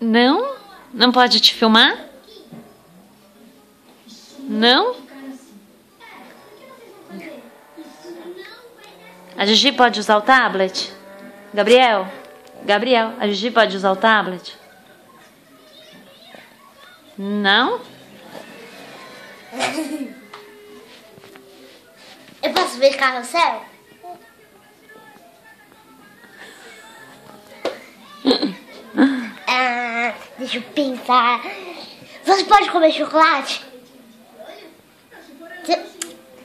Não? Não pode te filmar? Não? A Gigi pode usar o tablet? Gabriel? Gabriel, a Gigi pode usar o tablet? Não? Eu posso ver carrossel? Deixa eu pensar. Você pode comer chocolate?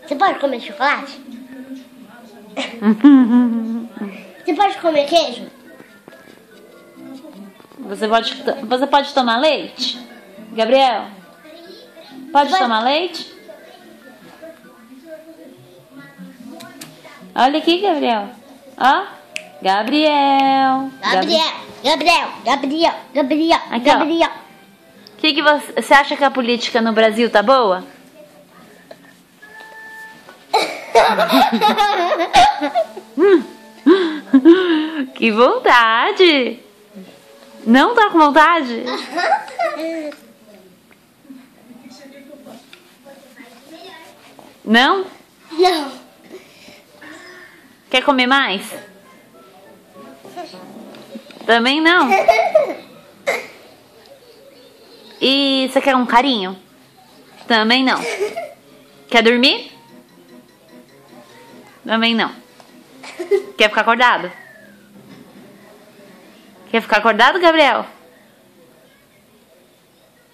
Você pode comer chocolate? Você pode comer queijo? Você pode tomar leite? Gabriel? Pode tomar leite? Olha aqui, Gabriel. Ó. Gabriel. Aqui, Gabriel. O que você acha que a política no Brasil tá boa? Que vontade! Não tá com vontade? Não? Não. Quer comer mais? Também não? E você quer um carinho? Também não. Quer dormir? Também não. Quer ficar acordado? Quer ficar acordado, Gabriel?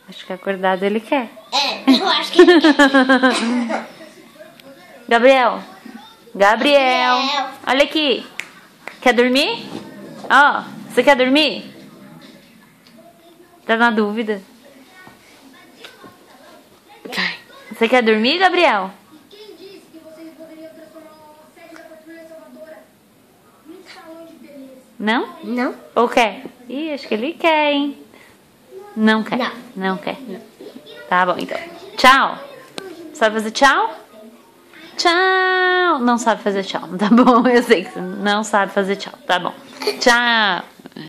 Acho que acordado ele quer. Eu acho que ele quer. Gabriel. Olha aqui. Quer dormir? Ó, você quer dormir? Tá na dúvida? Você quer dormir, Gabriel? Quem disse que vocês poderiam transformar a sede da Patrulha Salvadora num salão de beleza? Não? Não. Ou quer? Ih, acho que ele quer, hein? Não quer? Não. Não quer. Tá bom, então. Tchau. Sabe fazer tchau? Tchau. Não sabe fazer tchau. Tá bom, eu sei que você não sabe fazer tchau. Tá bom. Tchau.